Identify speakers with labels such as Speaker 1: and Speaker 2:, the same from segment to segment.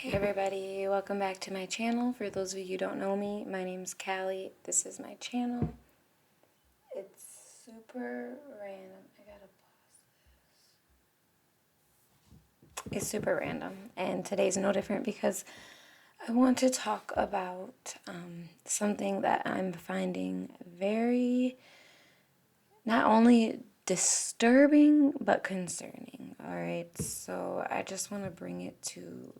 Speaker 1: Hey everybody, welcome back to my channel. For those of you who don't know me, my name's Callie. This is my channel. It's super random. I gotta pause. It's super random, and today's no different because I want to talk about something that I'm finding very not only disturbing but concerning. All right, so I just want to bring it to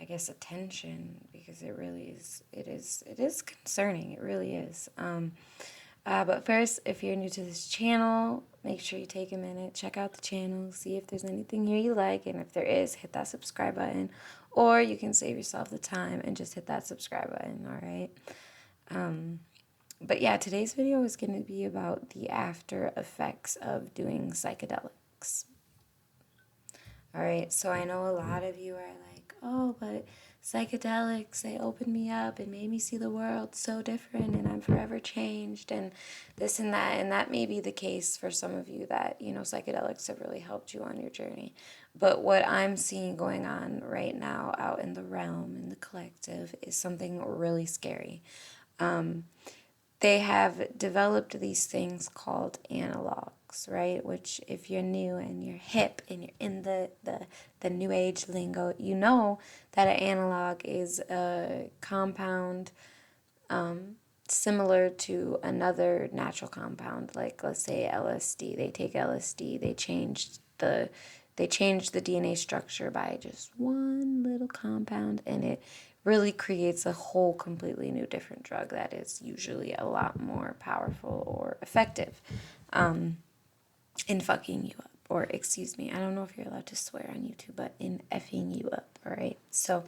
Speaker 1: I guess attention, because it really is. It is concerning. It really is. But first, if you're new to this channel, make sure you take a minute, check out the channel, see if there's anything here you like, and if there is, hit that subscribe button, or you can save yourself the time and just hit that subscribe button. All right. But yeah, today's video is going to be about the after effects of doing psychedelics. All right, so I know a lot of you are like, oh, but psychedelics, they opened me up and made me see the world so different, and I'm forever changed, and this and that. And that may be the case for some of you, that, psychedelics have really helped you on your journey. But what I'm seeing going on right now out in the realm, in the collective, is something really scary. They have developed these things called analogs, right? Which, if you're new and you're hip and you're in the new age lingo, you know that an analog is a compound similar to another natural compound, like let's say LSD. They take LSD, they changed the DNA structure by just one little compound, and it really creates a whole completely new different drug that is usually a lot more powerful or effective in fucking you up. Or, excuse me, I don't know if you're allowed to swear on YouTube, but in effing you up. All right, so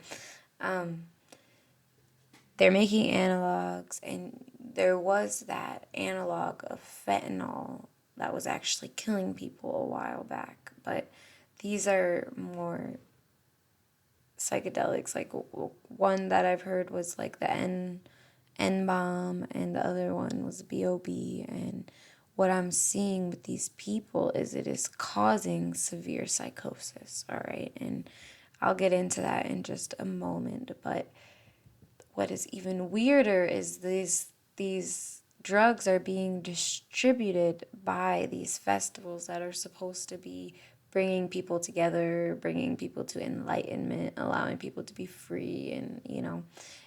Speaker 1: they're making analogs, and there was that analog of fentanyl that was actually killing people a while back. But these are more psychedelics. Like, one that I've heard was like the N bomb, and the other one was BOB. And what I'm seeing with these people is it is causing severe psychosis. All right, and I'll get into that in just a moment. But what is even weirder is these drugs are being distributed by these festivals that are supposed to be bringing people together, bringing people to enlightenment, allowing people to be free, and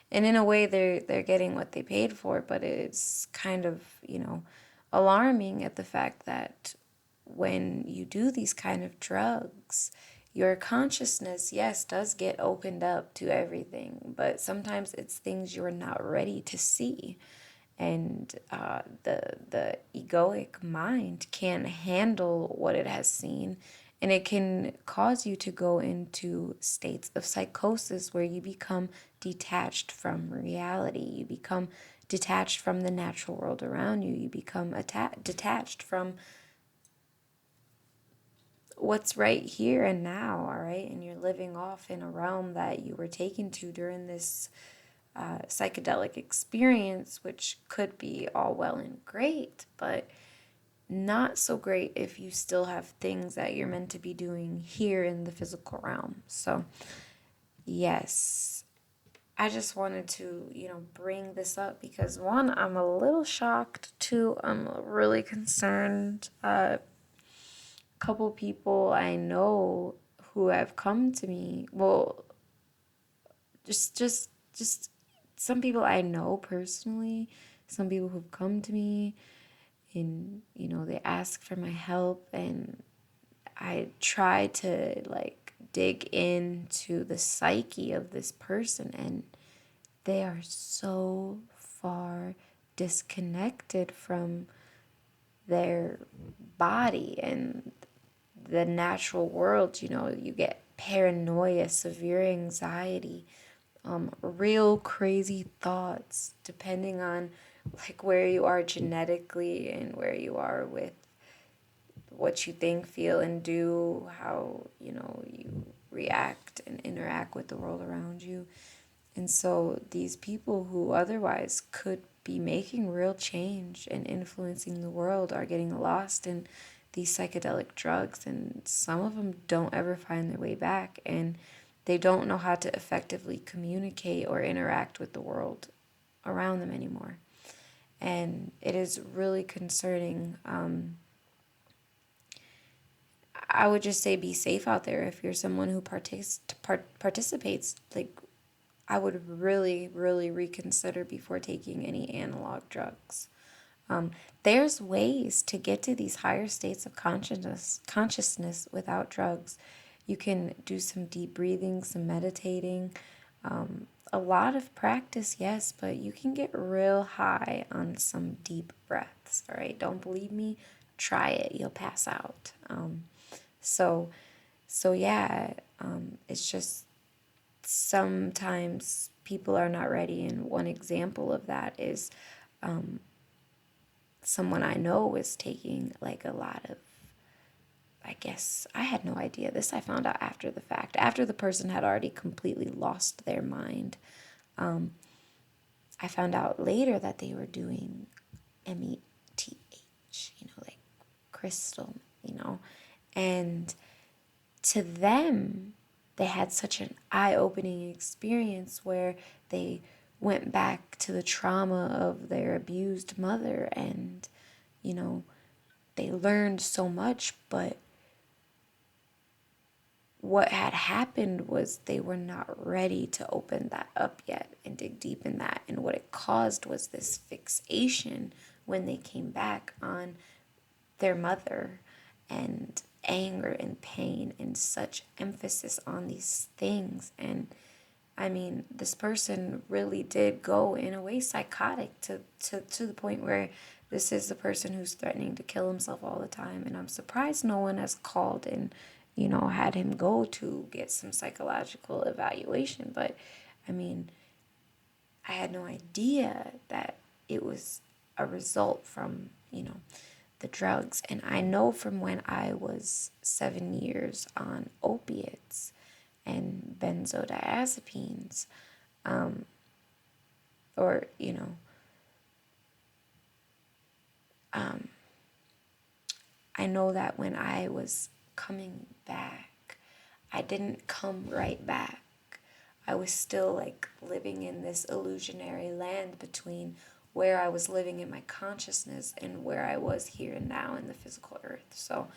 Speaker 1: and in a way they're getting what they paid for. But it's kind of alarming at the fact that when you do these kind of drugs, your consciousness, yes, does get opened up to everything, but sometimes it's things you're not ready to see. And the egoic mind can't handle what it has seen, and it can cause you to go into states of psychosis where you become detached from reality. You become detached from the natural world around you. You become detached from what's right here and now, all right? And you're living off in a realm that you were taken to during this psychedelic experience, which could be all well and great, but not so great if you still have things that you're meant to be doing here in the physical realm. So, yes, I just wanted to, bring this up because, one, I'm a little shocked. Two, I'm really concerned. Couple people I know who have come to me, well, just some people I know personally, some people who've come to me, and they ask for my help, and I try to like dig into the psyche of this person, and they are so far disconnected from their body and the natural world. You get paranoia, severe anxiety, real crazy thoughts, depending on like where you are genetically and where you are with what you think, feel, and do, how you react and interact with the world around you. And so these people who otherwise could be making real change and influencing the world are getting lost in these psychedelic drugs, and some of them don't ever find their way back. And they don't know how to effectively communicate or interact with the world around them anymore. And it is really concerning. I would just say be safe out there. If you're someone who participates, like, I would really, really reconsider before taking any analog drugs. There's ways to get to these higher states of consciousness without drugs. You can do some deep breathing, some meditating, a lot of practice, yes, but you can get real high on some deep breaths. All right, don't believe me? Try it. You'll pass out. So, yeah, it's just sometimes people are not ready, and one example of that is someone I know was taking like a lot of, I guess, I had no idea. This I found out after the fact, after the person had already completely lost their mind. I found out later that they were doing METH, like crystal, and to them, they had such an eye-opening experience where they went back to the trauma of their abused mother, and, they learned so much, but what had happened was they were not ready to open that up yet and dig deep in that. And what it caused was this fixation when they came back on their mother, and anger and pain and such emphasis on these things. And I mean, this person really did go in a way psychotic to the point where this is the person who's threatening to kill himself all the time. And I'm surprised no one has called and, had him go to get some psychological evaluation. But I mean, I had no idea that it was a result from, the drugs. And I know from when I was 7 years on opiates and benzodiazepines, or, I know that when I was coming back, I didn't come right back. I was still like living in this illusionary land between where I was living in my consciousness and where I was here and now in the physical earth. So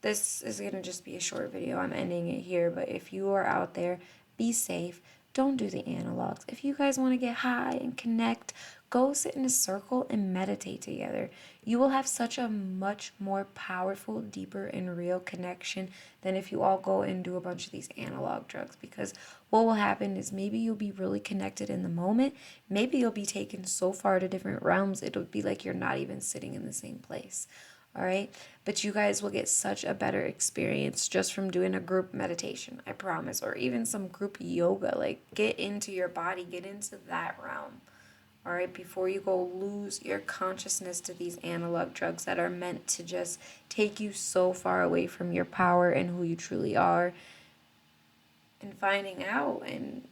Speaker 1: this is going to just be a short video. I'm ending it here, but if you are out there, be safe. Don't do the analogs. If you guys want to get high and connect, go sit in a circle and meditate together. You will have such a much more powerful, deeper, and real connection than if you all go and do a bunch of these analog drugs. Because what will happen is maybe you'll be really connected in the moment. Maybe you'll be taken so far to different realms, it'll be like you're not even sitting in the same place. All right, but you guys will get such a better experience just from doing a group meditation, I promise, or even some group yoga. Like, get into your body, get into that realm. All right, before you go lose your consciousness to these analog drugs that are meant to just take you so far away from your power and who you truly are, and finding out and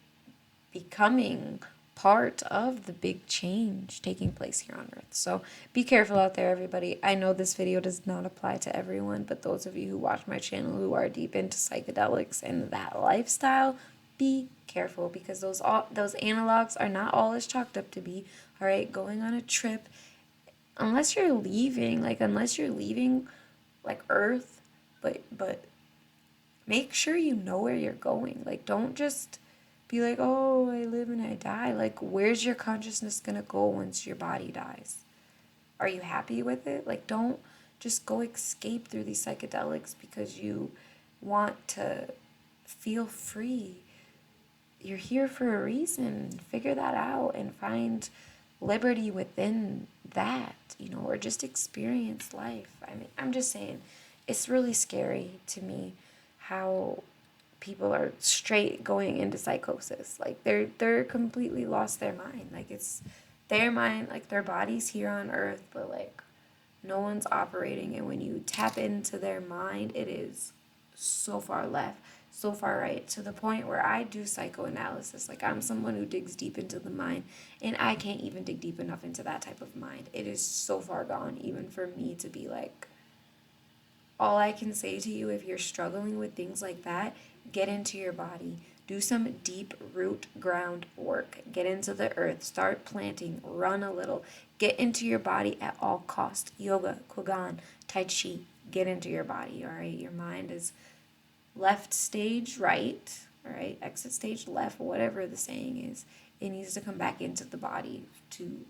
Speaker 1: becoming part of the big change taking place here on earth. So be careful out there, everybody. I know this video does not apply to everyone, but those of you who watch my channel who are deep into psychedelics and that lifestyle, be careful, because those analogs are not all as chalked up to be. All right, going on a trip, unless you're leaving like earth, but make sure you know where you're going. Like, don't just be like, oh, I live and I die. Like, where's your consciousness gonna go once your body dies? Are you happy with it? Like, don't just go escape through these psychedelics because you want to feel free. You're here for a reason. Figure that out and find liberty within that, or just experience life. I mean, I'm just saying, it's really scary to me how people are straight going into psychosis. Like, they're completely lost their mind. Like, it's their mind, like their body's here on earth, but like no one's operating. And when you tap into their mind, it is so far left, so far right, to the point where I do psychoanalysis. Like, I'm someone who digs deep into the mind, and I can't even dig deep enough into that type of mind. It is so far gone, even for me to be like, all I can say to you, if you're struggling with things like that, get into your body. Do some deep root ground work. Get into the earth. Start planting. Run a little. Get into your body at all cost. Yoga, Qigong, Tai Chi. Get into your body, all right? Your mind is left stage right, all right? Exit stage left, whatever the saying is. It needs to come back into the body to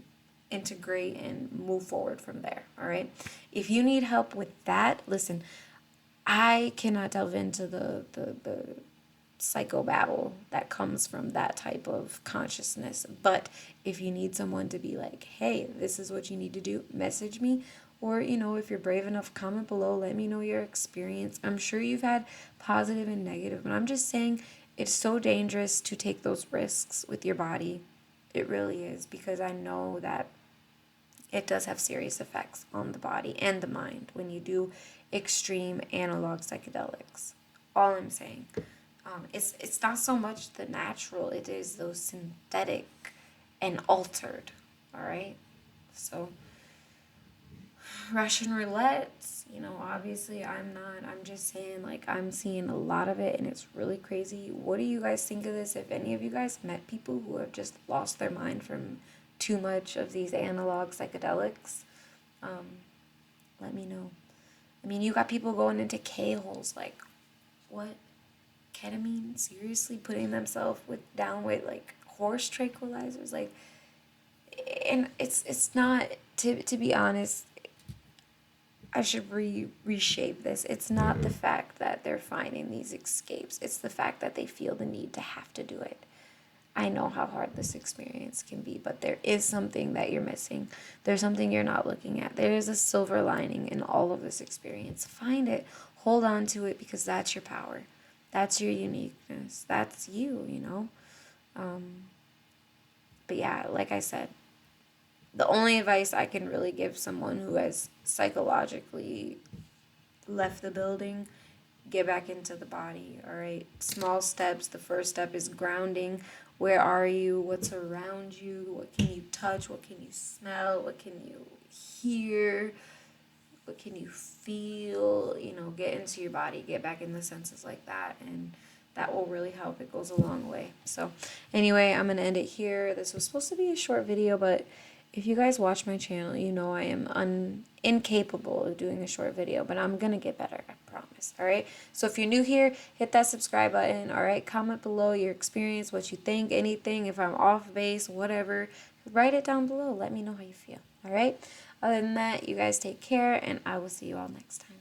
Speaker 1: integrate and move forward from there, all right? If you need help with that, listen, I cannot delve into the psychobabble that comes from that type of consciousness. But if you need someone to be like, hey, this is what you need to do, message me. Or, if you're brave enough, comment below, let me know your experience. I'm sure you've had positive and negative, but I'm just saying it's so dangerous to take those risks with your body. It really is, because I know that it does have serious effects on the body and the mind when you do extreme analog psychedelics. All I'm saying. It's not so much the natural, it is those synthetic and altered, all right? So, Russian roulette, obviously I'm just saying, like, I'm seeing a lot of it, and it's really crazy. What do you guys think of this? If any of you guys met people who have just lost their mind from too much of these analog psychedelics, let me know. I mean, you got people going into K-holes, like, what? Ketamine? Seriously? Putting themselves down with, like, horse tranquilizers? Like, and it's not, to be honest, I should reshape this. It's not the fact that they're finding these escapes. It's the fact that they feel the need to have to do it. I know how hard this experience can be, but there is something that you're missing. There's something you're not looking at. There is a silver lining in all of this experience. Find it. Hold on to it, because that's your power. That's your uniqueness. That's you. But yeah, like I said, the only advice I can really give someone who has psychologically left the building, get back into the body, all right? Small steps. The first step is grounding. Where are you? What's around you? What can you touch? What can you smell? What can you hear? What can you feel? Get into your body. Get back in the senses like that, and that will really help. It goes a long way. So anyway, I'm going to end it here. This was supposed to be a short video, but if you guys watch my channel, you know I am incapable of doing a short video, but I'm going to get better, I promise, all right? So if you're new here, hit that subscribe button, all right? Comment below your experience, what you think, anything, if I'm off base, whatever. Write it down below. Let me know how you feel, all right? Other than that, you guys take care, and I will see you all next time.